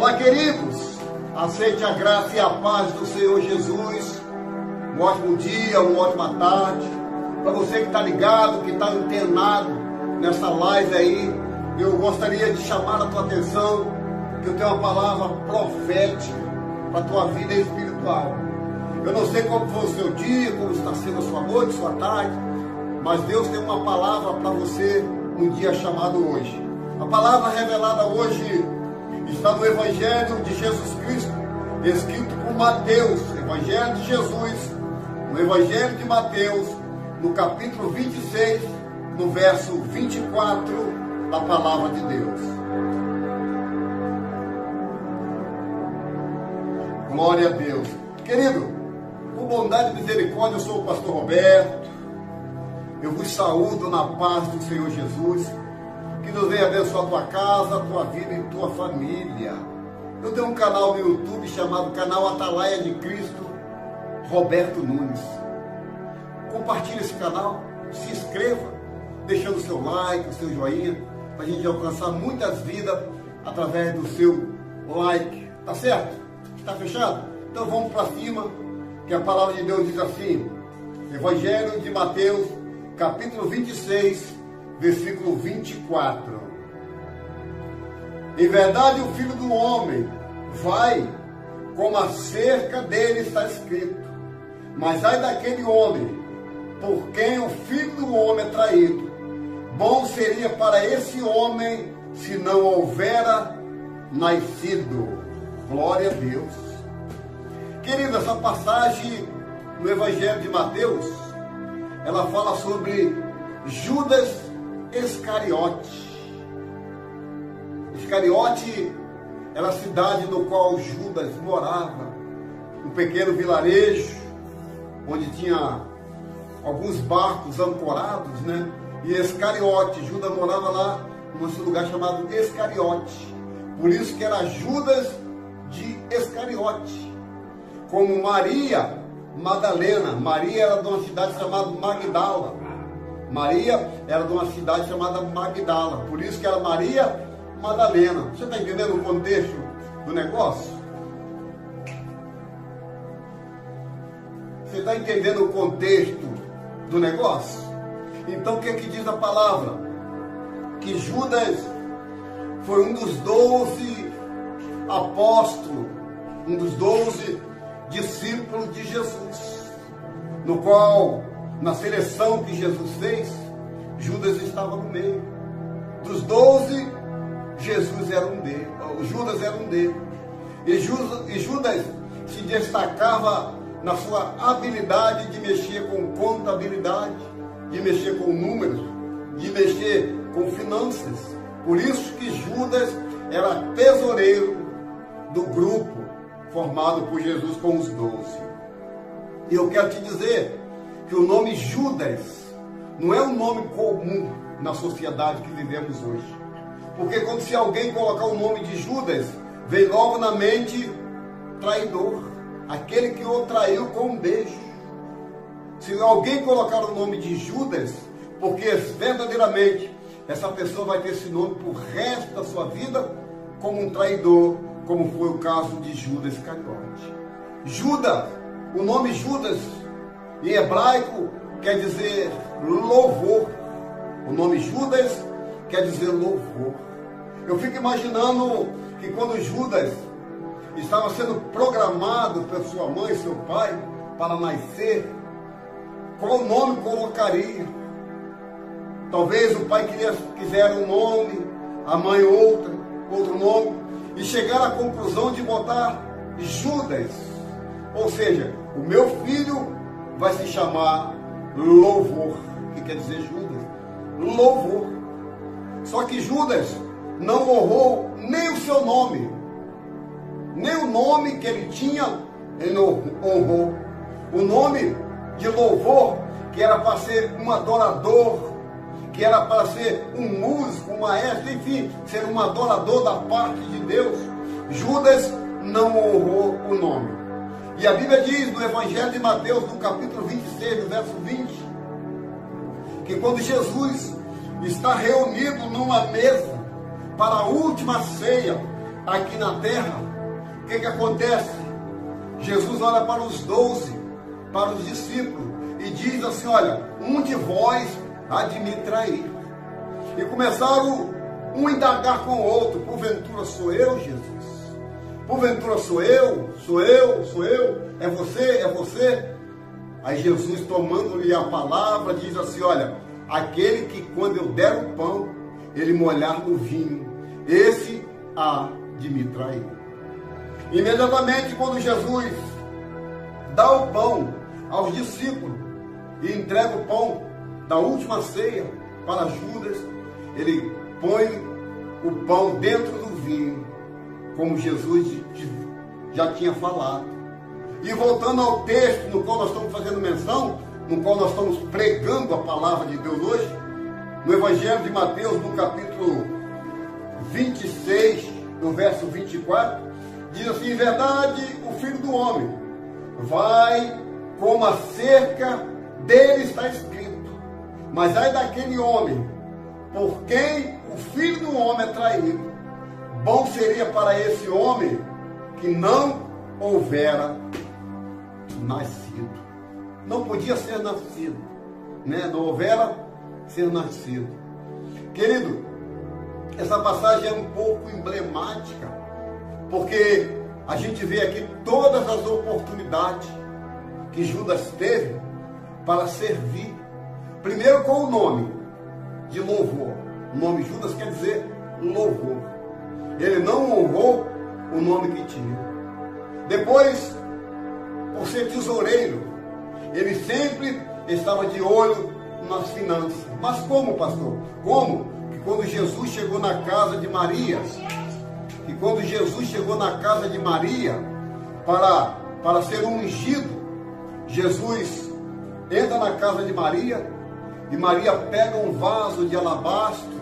Olá, queridos, aceite a graça e a paz do Senhor Jesus. Um ótimo dia, uma ótima tarde. Para você que está ligado, que está antenado nessa live aí, eu gostaria de chamar a tua atenção, que eu tenho uma palavra profética para a tua vida espiritual. Eu não sei como foi o seu dia, como está sendo a sua noite, sua tarde, mas Deus tem uma palavra para você no dia chamado hoje. A palavra revelada hoje está no Evangelho de Jesus Cristo, escrito por Mateus, Evangelho de Jesus, no Evangelho de Mateus, no capítulo 26, no verso 24 da palavra de Deus. Glória a Deus. Querido, por bondade e misericórdia, eu sou o pastor Roberto. Eu vos saúdo na paz do Senhor Jesus. Que Deus venha abençoar a tua casa, a tua vida e a tua família. Eu tenho um canal no YouTube chamado Canal Atalaia de Cristo, Roberto Nunes. Compartilhe esse canal, se inscreva, deixando o seu like, o seu joinha, para a gente alcançar muitas vidas através do seu like. Tá certo? Tá fechado? Então vamos para cima, que a palavra de Deus diz assim, Evangelho de Mateus, capítulo 26, versículo 24. Em verdade, o Filho do Homem vai, como a cerca dele está escrito. Mas ai daquele homem, por quem o Filho do Homem é traído. Bom seria para esse homem, se não houvera nascido. Glória a Deus. Querido, essa passagem no Evangelho de Mateus, ela fala sobre Judas Iscariote. Iscariote era a cidade no qual Judas morava, um pequeno vilarejo, onde tinha alguns barcos ancorados, né? E Iscariote, Judas morava lá, num lugar chamado Iscariote. Por isso que era Judas de Iscariote. Como Maria Madalena. Maria era de uma cidade chamada Magdala. Maria era de uma cidade chamada Magdala. Por isso que era Maria Madalena. Você está entendendo o contexto do negócio? Você está entendendo o contexto do negócio? Então o que é que diz a palavra? Que Judas foi um dos 12 apóstolos, um dos 12 discípulos de Jesus, no qual, na seleção que Jesus fez, Judas estava no meio. Dos 12, Jesus era um deles, Judas era um deles. E Judas se destacava na sua habilidade de mexer com contabilidade, de mexer com números, de mexer com finanças. Por isso que Judas era tesoureiro do grupo formado por Jesus com os 12. E eu quero te dizer que o nome Judas não é um nome comum na sociedade que vivemos hoje. Porque quando se alguém colocar o nome de Judas, vem logo na mente traidor, aquele que o traiu com um beijo. Se alguém colocar o nome de Judas, porque verdadeiramente essa pessoa vai ter esse nome por resto da sua vida como um traidor, como foi o caso de Judas Iscariote. Judas, o nome Judas em hebraico quer dizer louvor. O nome Judas quer dizer louvor. Eu fico imaginando que quando Judas estava sendo programado por sua mãe e seu pai para nascer, qual nome colocaria? Talvez o pai quisera um nome, a mãe outro nome, e chegar à conclusão de botar Judas. Ou seja, o meu filho vai se chamar Louvor, que quer dizer Judas, louvor. Só que Judas não honrou nem o seu nome, nem o nome que ele tinha, ele não honrou. O nome de louvor, que era para ser um adorador, que era para ser um músico, um maestro, enfim, ser um adorador da parte de Deus, Judas não honrou o nome. E a Bíblia diz no Evangelho de Mateus, no capítulo 26, no verso 20, que quando Jesus está reunido numa mesa para a última ceia, aqui na terra, o que acontece? Jesus olha para os 12, para os discípulos, e diz assim: olha, um de vós há de me trair. E começaram um a indagar com o outro: porventura sou eu, Jesus? Porventura sou eu? Sou eu? Sou eu? É você? É você? Aí Jesus, tomando-lhe a palavra, diz assim: olha, aquele que quando eu der o pão, ele molhar no vinho, esse há de me trair. Imediatamente, quando Jesus dá o pão aos discípulos e entrega o pão da última ceia para Judas, ele põe o pão dentro do vinho, como Jesus já tinha falado. E voltando ao texto no qual nós estamos fazendo menção, no qual nós estamos pregando a palavra de Deus hoje, no Evangelho de Mateus, no capítulo 26, no verso 24, diz assim: em verdade, o Filho do Homem vai como a cerca dele está escrito, mas ai daquele homem por quem o Filho do Homem é traído. Bom seria para esse homem que não houvera nascido. Não podia ser nascido, né? Não houvera ser nascido. Querido, essa passagem é um pouco emblemática, porque a gente vê aqui todas as oportunidades que Judas teve para servir. Primeiro com o nome de louvor. O nome Judas quer dizer louvor. Ele não honrou o nome que tinha. Depois, por ser tesoureiro, ele sempre estava de olho nas finanças. Mas como, pastor? Como? Que quando Jesus chegou na casa de Maria, para ser ungido, Jesus entra na casa de Maria, e Maria pega um vaso de alabastro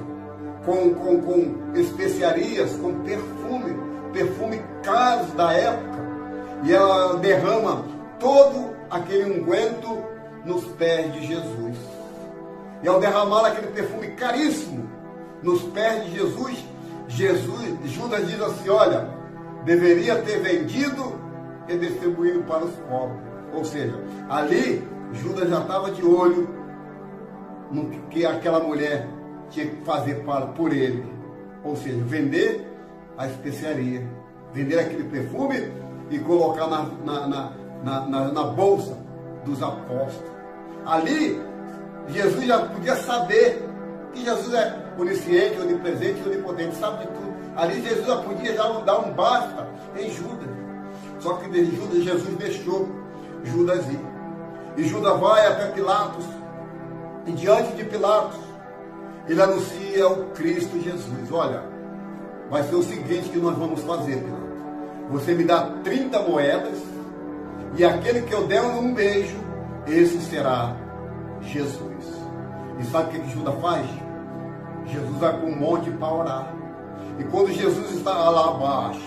com especiarias, com perfume caros da época, e ela derrama todo aquele unguento nos pés de Jesus. E ao derramar aquele perfume caríssimo nos pés de Jesus, Judas diz assim: olha, deveria ter vendido e distribuído para os pobres. Ou seja, ali Judas já estava de olho no que aquela mulher tinha que fazer por ele. Ou seja, vender a especiaria, vender aquele perfume e colocar na bolsa dos apóstolos. Ali, Jesus já podia saber que Jesus é onisciente, onipresente, onipotente, sabe de tudo. Ali Jesus já podia dar um basta em Judas. Só que Jesus deixou Judas ir. E Judas vai até Pilatos, e diante de Pilatos, ele anuncia o Cristo Jesus. Olha, vai ser o seguinte que nós vamos fazer, Pilatos. Você me dá 30 moedas, e aquele que eu der um beijo, esse será Jesus. E sabe o que Judas faz? Jesus vai para um monte para orar. E quando Jesus está lá abaixo,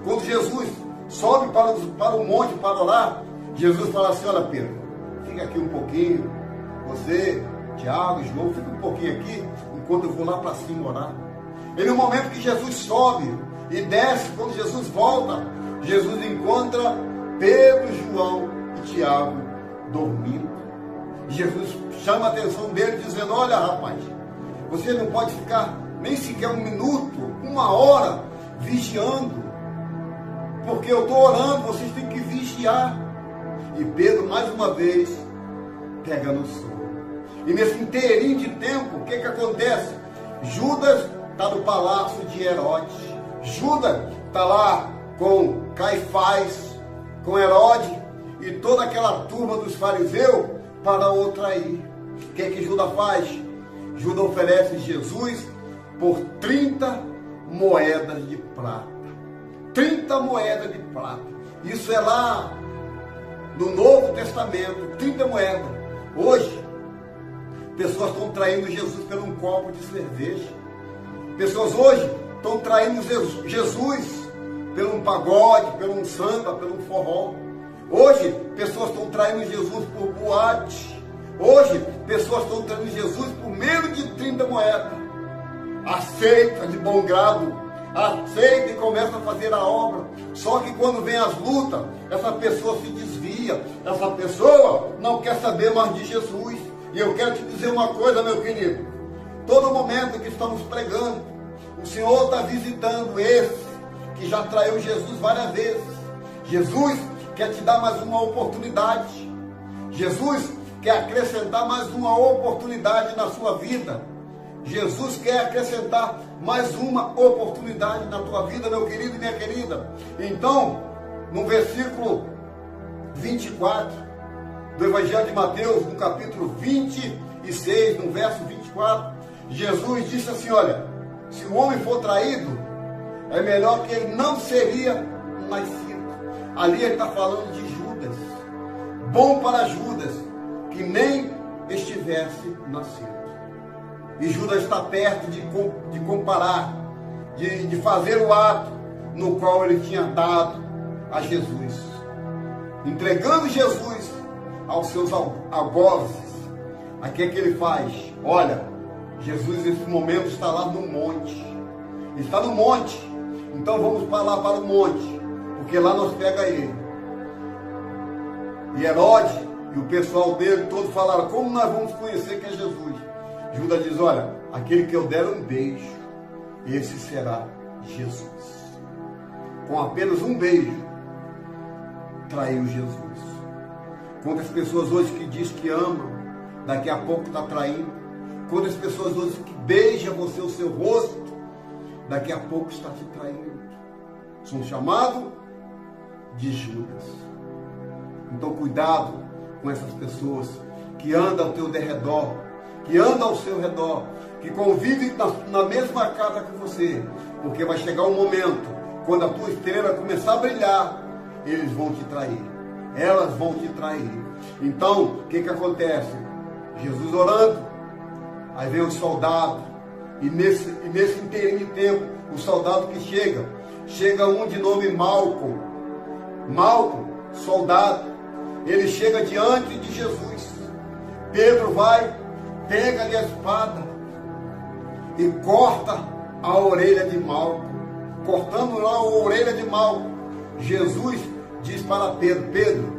quando Jesus sobe para o monte para orar, Jesus fala assim: olha, Pedro, fica aqui um pouquinho, você, Tiago, João, fica um pouquinho aqui, enquanto eu vou lá para cima orar. E no momento que Jesus sobe e desce, quando Jesus volta, Jesus encontra Pedro, João e Tiago dormindo. Jesus chama a atenção dele, dizendo: olha, rapaz, você não pode ficar nem sequer um minuto, uma hora vigiando, porque eu estou orando, vocês têm que vigiar. E Pedro, mais uma vez, pega no sono. E nesse inteirinho de tempo, o que acontece? Judas está no palácio de Herodes. Judas está lá com Caifás, com Herodes e toda aquela turma dos fariseus para o trair. O que Judas faz? Judas oferece Jesus por 30 moedas de prata. 30 moedas de prata. Isso é lá do Novo Testamento, 30 moedas. Hoje, pessoas estão traindo Jesus por um copo de cerveja. Pessoas hoje estão traindo Jesus por um pagode, por um samba, por um forró. Hoje, pessoas estão traindo Jesus por boate. Hoje, pessoas estão traindo Jesus por menos de 30 moedas. aceita de bom grado, aceita e começa a fazer a obra. Só que quando vem as lutas, essa pessoa se desvia, essa pessoa não quer saber mais de Jesus. E eu quero te dizer uma coisa, meu querido, todo momento que estamos pregando, o Senhor está visitando esse que já traiu Jesus várias vezes. Jesus quer te dar mais uma oportunidade. Jesus quer acrescentar mais uma oportunidade na sua vida. Jesus quer acrescentar mais uma oportunidade na tua vida, meu querido e minha querida. Então, no versículo 24 do Evangelho de Mateus, no capítulo 26, no verso 24, Jesus disse assim, olha, se o homem for traído, é melhor que ele não seria nascido. Ali ele está falando de Judas. Bom para Judas, que nem estivesse nascido. E Judas está perto de comparar, de fazer o ato no qual ele tinha dado a Jesus. Entregando Jesus aos seus algozes. Aqui é que ele faz. Olha, Jesus nesse momento está lá no monte. Está no monte. Então vamos para lá, para o monte. Porque lá nós pega ele. E Herodes e o pessoal dele todos falaram, como nós vamos conhecer que é Jesus? Judas diz, olha, aquele que eu der um beijo, esse será Jesus. Com apenas um beijo, traiu Jesus. Quantas pessoas hoje que diz que ama, daqui a pouco está traindo. Quantas pessoas hoje que beija você o seu rosto, daqui a pouco está te traindo. São chamados de Judas. Então cuidado com essas pessoas que andam ao teu derredor, que andam ao seu redor, que convivem na mesma casa que você, porque vai chegar um momento, quando a tua estrela começar a brilhar, eles vão te trair, elas vão te trair. Então, o que acontece? Jesus orando, aí vem o soldado, e nesse inteirinho de tempo, o soldado que chega um de nome Malco, soldado, ele chega diante de Jesus. Pedro vai, pega-lhe a espada e corta a orelha de Malco. Cortando lá a orelha de Malco, Jesus diz para Pedro, Pedro,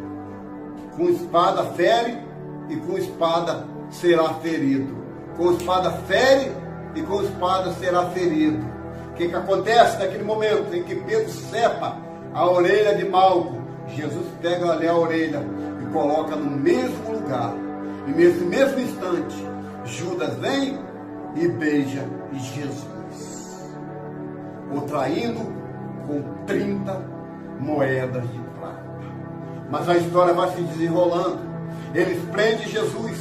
com espada fere e com espada será ferido. Com espada fere e com espada será ferido. O que acontece naquele momento em que Pedro cepa a orelha de Malco? Jesus pega ali a orelha e coloca no mesmo lugar. E nesse mesmo instante, Judas vem e beija Jesus, o traindo com 30 moedas de prata. Mas a história vai se desenrolando. Eles prendem Jesus,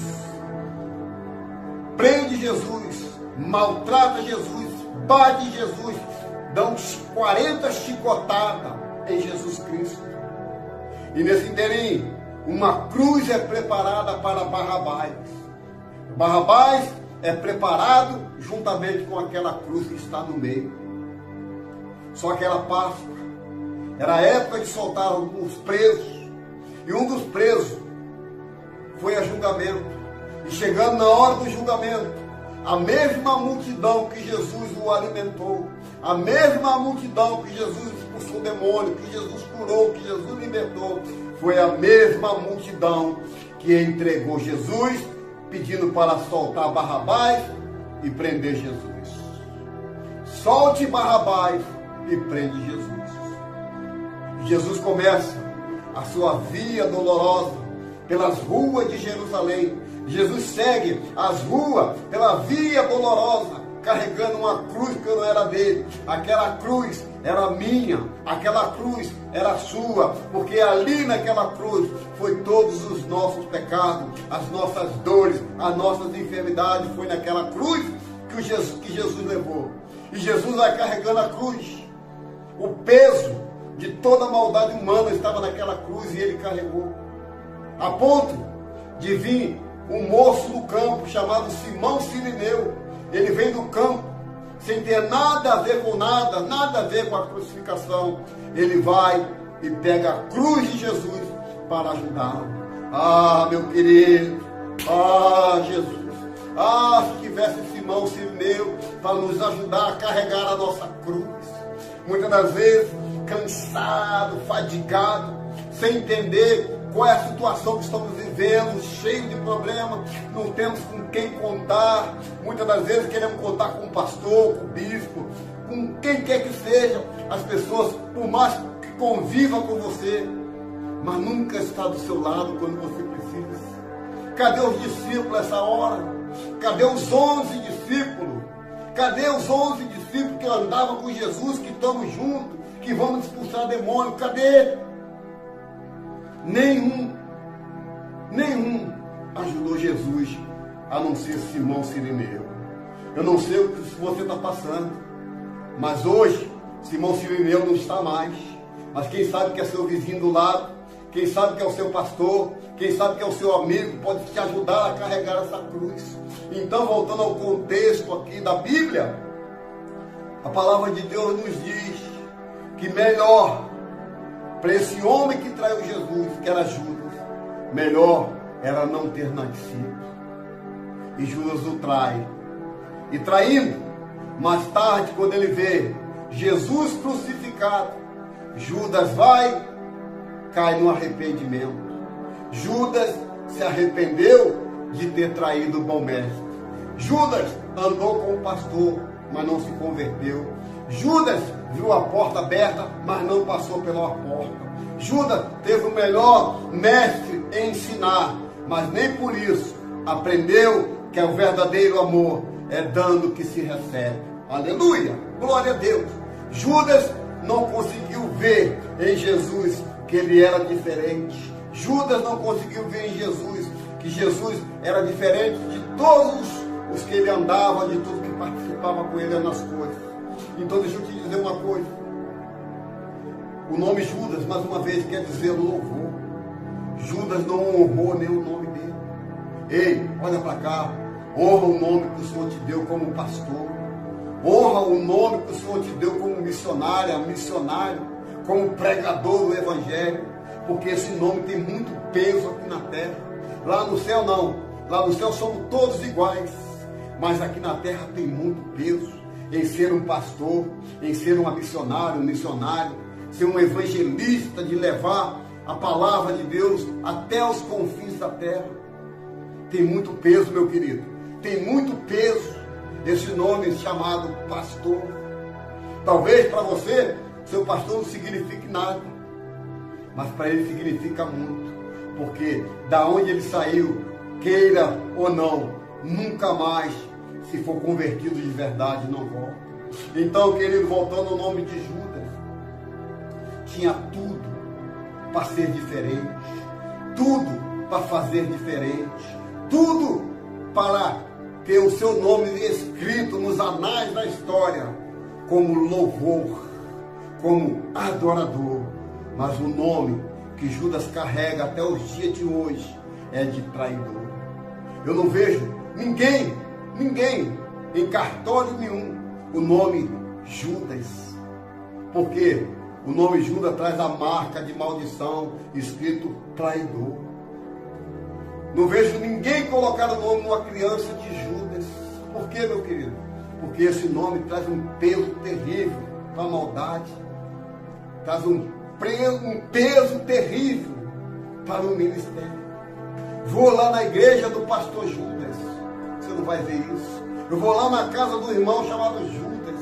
maltrata Jesus, bate Jesus, dão 40 chicotadas em Jesus Cristo. E nesse inteirinho, uma cruz é preparada para Barrabás. Barrabás é preparado juntamente com aquela cruz que está no meio. Só que era Páscoa. Era a época de soltar os presos. E um dos presos foi a julgamento. E chegando na hora do julgamento, a mesma multidão que Jesus o alimentou, a mesma multidão que Jesus expulsou o demônio, que Jesus curou, que Jesus libertou, foi a mesma multidão que entregou Jesus, pedindo para soltar Barrabás e prender Jesus. Solte Barrabás e prende Jesus. Jesus começa a sua via dolorosa pelas ruas de Jerusalém. Jesus segue as ruas pela via dolorosa, carregando uma cruz que não era dele. Aquela cruz era minha, aquela cruz era sua, porque ali naquela cruz foi todos os nossos pecados, as nossas dores, as nossas enfermidades, foi naquela cruz que Jesus levou. E Jesus vai carregando a cruz. O peso de toda a maldade humana estava naquela cruz e ele carregou. A ponto de vir um moço do campo chamado Simão Sirineu. Ele vem do campo sem ter nada a ver com nada, nada a ver com a crucificação. Ele vai e pega a cruz de Jesus para ajudá-lo. Ah, meu querido, ah, Jesus, Ah, se tivesse Simão Sirineu para nos ajudar a carregar a nossa cruz. Muitas das vezes, cansado, fadigado, sem entender qual é a situação que estamos vivendo, cheio de problemas, não temos com quem contar. Muitas das vezes queremos contar com o pastor, com o bispo, com quem quer que seja, as pessoas, por mais que convivam com você, mas nunca está do seu lado quando você precisa. Cadê os discípulos essa hora? Cadê os 11 discípulos? Cadê os 11 discípulos que andavam com Jesus, que estamos juntos, que vamos expulsar demônio? Cadê? Nenhum ajudou Jesus, a não ser Simão Sirineu. Eu não sei o que você está passando, mas hoje Simão Sirineu não está mais. Mas quem sabe que é seu vizinho do lado, quem sabe que é o seu pastor, quem sabe que é o seu amigo, pode te ajudar a carregar essa cruz. Então, voltando ao contexto aqui da Bíblia, a palavra de Deus nos diz que melhor para esse homem que traiu Jesus, que era Judas, melhor era não ter nascido. E Judas o trai. E traindo, mais tarde, quando ele vê Jesus crucificado, Judas vai, cai no arrependimento. Judas se arrependeu de ter traído o bom mestre. Judas andou com o pastor, mas não se converteu. Judas viu a porta aberta, mas não passou pela porta. Judas teve o melhor mestre em ensinar, mas nem por isso aprendeu que o verdadeiro amor é dando que se recebe. Aleluia! Glória a Deus! Judas não conseguiu ver em Jesus que ele era diferente. Judas não conseguiu ver em Jesus que Jesus era diferente de todos os que ele andava, de tudo que participava com ele nas coisas. Então deixa eu te dizer uma coisa. O nome Judas, mais uma vez, quer dizer louvor. Judas não honrou nem o nome dele. Ei, olha para cá. Honra o nome que o Senhor te deu como pastor. Honra o nome que o Senhor te deu como missionário, como pregador do Evangelho. Porque esse nome tem muito peso aqui na terra. Lá no céu não. Lá no céu somos todos iguais. Mas aqui na terra tem muito peso em ser um pastor, em ser uma missionário, ser um evangelista, de levar a palavra de Deus até os confins da terra. Tem muito peso, meu querido. Tem muito peso esse nome chamado pastor. Talvez para você, seu pastor não signifique nada, mas para ele significa muito. Porque da onde ele saiu, queira ou não, nunca mais, se for convertido de verdade, não volta. Então, querido, voltando ao nome de Judas, tinha tudo para ser diferente, tudo para fazer diferente, tudo para ter o seu nome escrito nos anais da história, como louvor, como adorador. Mas o nome que Judas carrega até os dias de hoje é de traidor. Eu não vejo ninguém em cartório nenhum o nome Judas, porque o nome Judas traz a marca de maldição escrito traidor. Não vejo ninguém colocar o nome numa criança de Judas. Por quê, meu querido? Porque esse nome traz um peso terrível para a maldade, traz um peso terrível para o ministério. Vou lá na igreja do pastor Judas, você não vai ver isso. Eu vou lá na casa do irmão chamado Judas.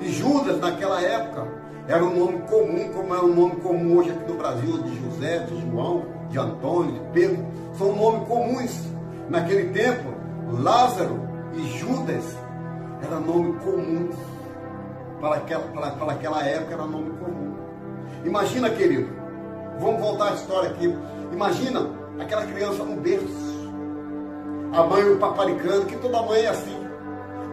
E Judas, naquela época, era um nome comum, como é um nome comum hoje aqui no Brasil, de José, de João, de Antônio, de Pedro. São nomes comuns. Naquele tempo, Lázaro e Judas eram nomes comuns. Para aquela época, era nome comum. Imagina, querido, vamos voltar à história aqui. Imagina aquela criança no berço. A mãe paparicando, que toda mãe é assim,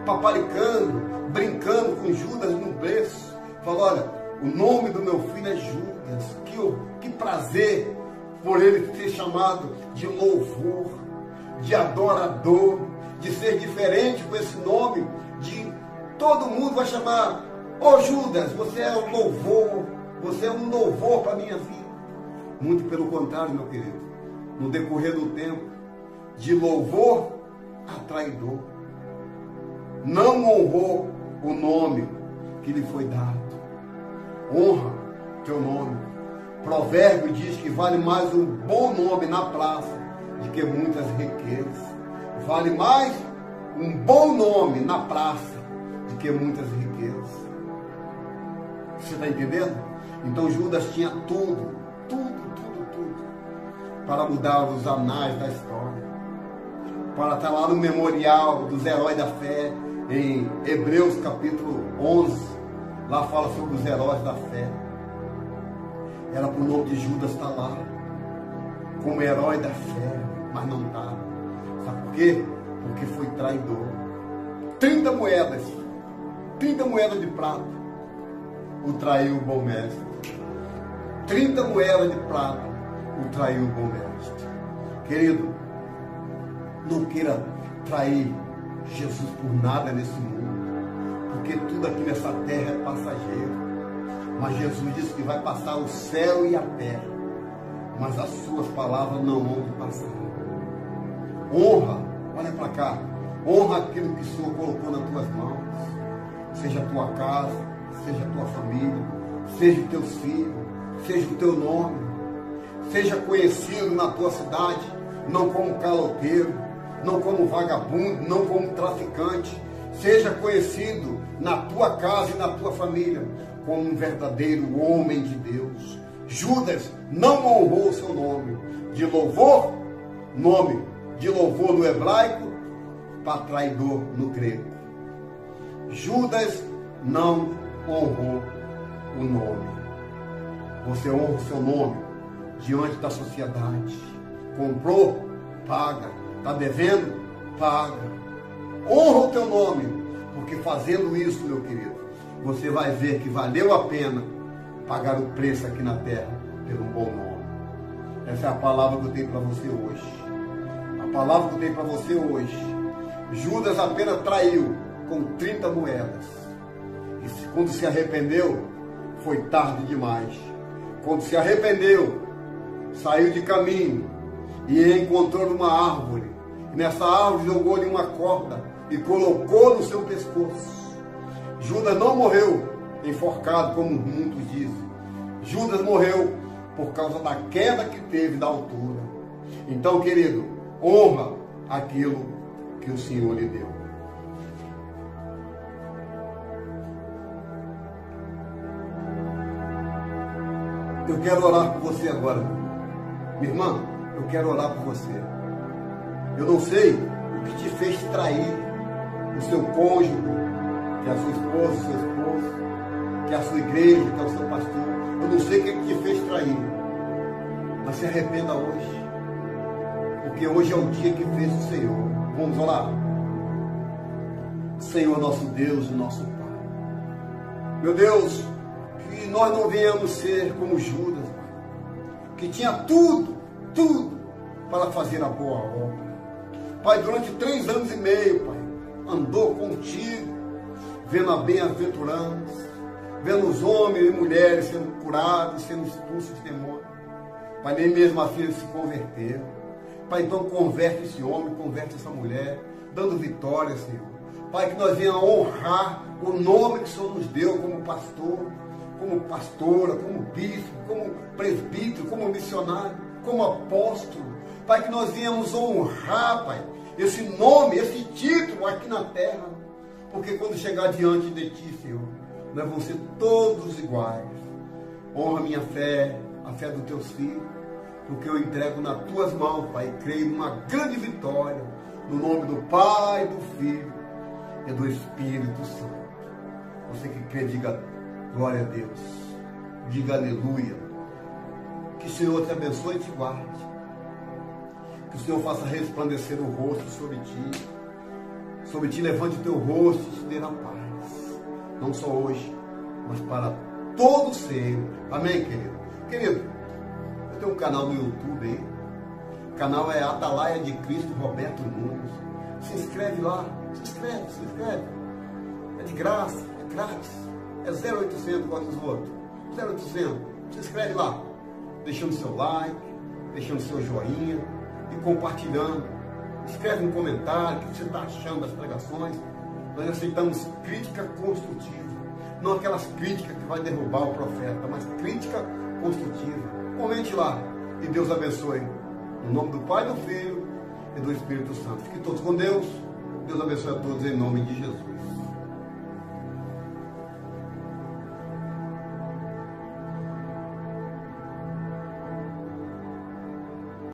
paparicando, brincando com Judas no berço. Falou, olha, o nome do meu filho é Judas. Que prazer por ele ser chamado de louvor, de adorador, de ser diferente com esse nome. Todo mundo vai chamar, ô Judas, você é um louvor, você é um louvor para a minha vida. Muito pelo contrário, meu querido. No decorrer do tempo, de louvor a traidor. Não honrou o nome que lhe foi dado. Honra teu nome. Provérbio diz que vale mais um bom nome na praça do que muitas riquezas. Vale mais um bom nome na praça do que muitas riquezas. Você está entendendo? Então Judas tinha tudo para mudar os anais da história, para estar lá no memorial dos heróis da fé, em Hebreus capítulo 11, lá fala sobre os heróis da fé. Era para o nome de Judas estar lá, como herói da fé, mas não está. Sabe por quê? Porque foi traidor. 30 moedas de prata, o traiu o bom mestre. 30 moedas de prata, o traiu o bom mestre. Querido, não queira trair Jesus por nada nesse mundo, porque tudo aqui nessa terra é passageiro. Mas Jesus disse que vai passar o céu e a terra, mas as suas palavras não vão passar. Honra, olha para cá, honra aquilo que o Senhor colocou nas tuas mãos, seja a tua casa, seja a tua família, seja os teus filhos, seja o teu nome, seja conhecido na tua cidade, não como caloteiro, não como vagabundo, não como traficante, seja conhecido na tua casa e na tua família como um verdadeiro homem de Deus. Judas não honrou o seu nome de louvor, nome de louvor no hebraico, para traidor no grego. Judas não honrou o nome. Você honra o seu nome diante da sociedade. Comprou? Paga. Está devendo? Paga. Honra o teu nome, porque fazendo isso, meu querido, você vai ver que valeu a pena pagar o preço aqui na terra pelo bom nome. Essa é a palavra que eu tenho para você hoje. A palavra que eu tenho para você hoje. Judas apenas traiu com 30 moedas. E quando se arrependeu, foi tarde demais. Quando se arrependeu, saiu de caminho e encontrou numa árvore. E nessa árvore jogou-lhe uma corda e colocou no seu pescoço. Judas não morreu enforcado, como muitos dizem. Judas morreu por causa da queda que teve da altura. Então, querido, honra aquilo que o Senhor lhe deu. Eu quero orar por você agora. Minha irmã, eu quero orar por você. Eu não sei o que te fez trair o seu cônjuge, que é a sua esposa, o seu esposo, que é a sua igreja, que é o seu pastor. Eu não sei o que te fez trair. Mas se arrependa hoje. Porque hoje é o dia que fez o Senhor. Vamos orar? Senhor, nosso Deus e nosso Pai. Meu Deus, que nós não venhamos ser como Judas, que tinha tudo para fazer a boa obra. Pai, durante 3 anos e meio, Pai, andou contigo, vendo a bem-aventurança, vendo os homens e mulheres sendo curados, sendo expulsos dos demônios. Pai, nem mesmo assim eles se converteram. Pai, então converte esse homem, converte essa mulher, dando vitória, Senhor. Pai, que nós venhamos honrar o nome que o Senhor nos deu como pastor, como pastora, como bispo, como presbítero, como missionário, como apóstolo. Pai, que nós venhamos honrar, Pai, esse nome, esse título aqui na terra. Porque quando chegar diante de Ti, Senhor, nós vamos ser todos iguais. Honra minha fé, a fé dos Teus filhos, porque eu entrego nas Tuas mãos, Pai, e creio numa grande vitória, no nome do Pai, do Filho e do Espírito Santo. Você que crê, diga glória a Deus, diga aleluia. Que o Senhor te abençoe e te guarde. Que o Senhor faça resplandecer o rosto sobre ti, levante o teu rosto e te dê a paz. Não só hoje, mas para todo sempre. Amém, querido? Querido, eu tenho um canal no YouTube aí. O canal é Atalaia de Cristo Roberto Nunes. Se inscreve lá, se inscreve. É de graça, é grátis. É 0800 igual dos outros. 0800. Se inscreve lá, deixando seu like, deixando seu joinha e compartilhando. Escreve um comentário, o que você está achando das pregações. Nós aceitamos crítica construtiva. Não aquelas críticas que vai derrubar o profeta, mas crítica construtiva. Comente lá e Deus abençoe. No nome do Pai, do Filho e do Espírito Santo. Fiquem todos com Deus. Deus abençoe a todos em nome de Jesus.